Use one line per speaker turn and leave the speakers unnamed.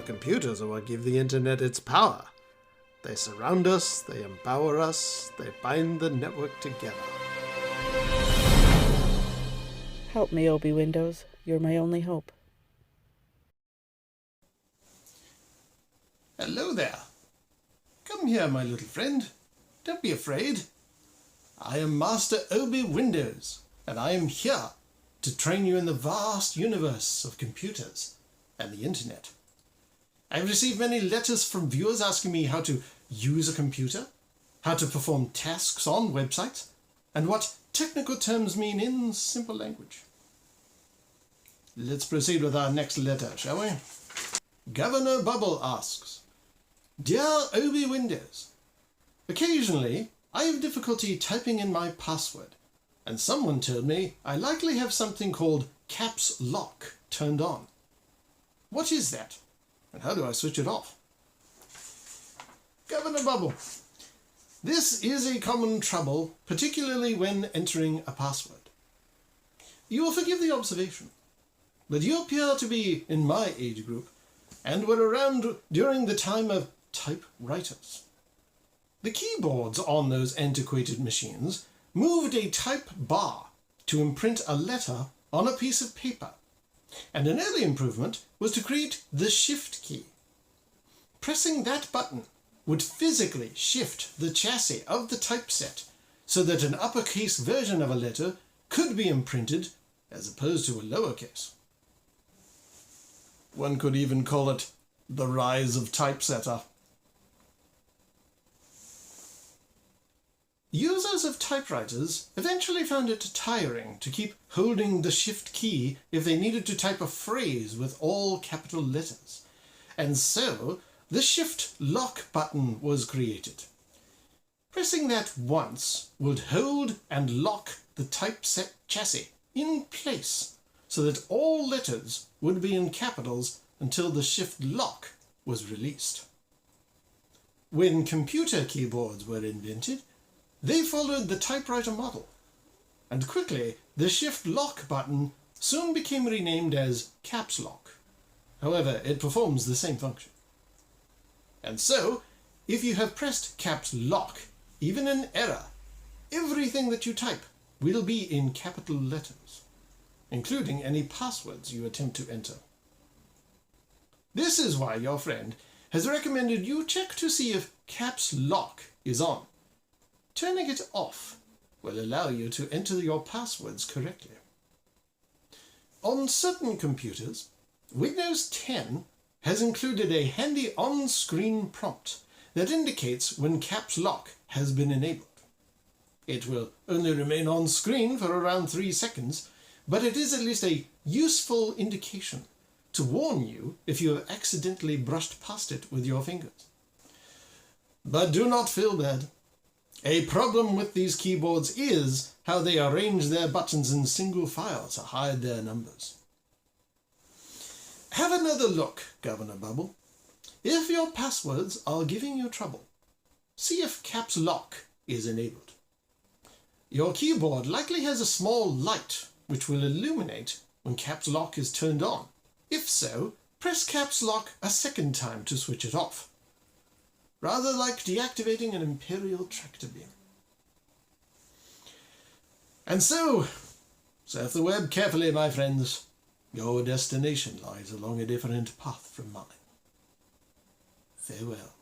Computers are what give the internet its power. They surround us, they empower us, they bind the network together.
Help me, Obi-Windows. You're my only hope.
Hello there. Come here, my little friend. Don't be afraid. I am Master Obi-Windows, and I am here to train you in the vast universe of computers and the internet. I've received many letters from viewers asking me how to use a computer, how to perform tasks on websites, and what technical terms mean in simple language. Let's proceed with our next letter, shall we? Governor Bubble asks, Dear Obi-Windows, occasionally I have difficulty typing in my password, and someone told me I likely have something called caps lock turned on. What is that? And how do I switch it off? Governor Bubble, this is a common trouble, particularly when entering a password. You will forgive the observation, but you appear to be in my age group and were around during the time of typewriters. The keyboards on those antiquated machines moved a type bar to imprint a letter on a piece of paper, and an early improvement was to create the shift key. Pressing that button would physically shift the chassis of the typeset so that an uppercase version of a letter could be imprinted as opposed to a lowercase. One could even call it the rise of typesetter. Users of typewriters eventually found it tiring to keep holding the shift key if they needed to type a phrase with all capital letters, and so the shift lock button was created. Pressing that once would hold and lock the typeset chassis in place so that all letters would be in capitals until the shift lock was released. When computer keyboards were invented, they followed the typewriter model, and quickly the shift lock button soon became renamed as caps lock. However, it performs the same function. And so, if you have pressed caps lock, even in error, everything that you type will be in capital letters, including any passwords you attempt to enter. This is why your friend has recommended you check to see if caps lock is on. Turning it off will allow you to enter your passwords correctly. On certain computers, Windows 10 has included a handy on-screen prompt that indicates when caps lock has been enabled. It will only remain on screen for around 3 seconds, but it is at least a useful indication to warn you if you have accidentally brushed past it with your fingers. But do not feel bad. A problem with these keyboards is how they arrange their buttons in single file to hide their numbers. Have another look, Governor Bubble. If your passwords are giving you trouble, see if caps lock is enabled. Your keyboard likely has a small light which will illuminate when caps lock is turned on. If so, press caps lock a second time to switch it off. Rather like deactivating an Imperial tractor beam. And so, surf the web carefully, my friends. Your destination lies along a different path from mine. Farewell.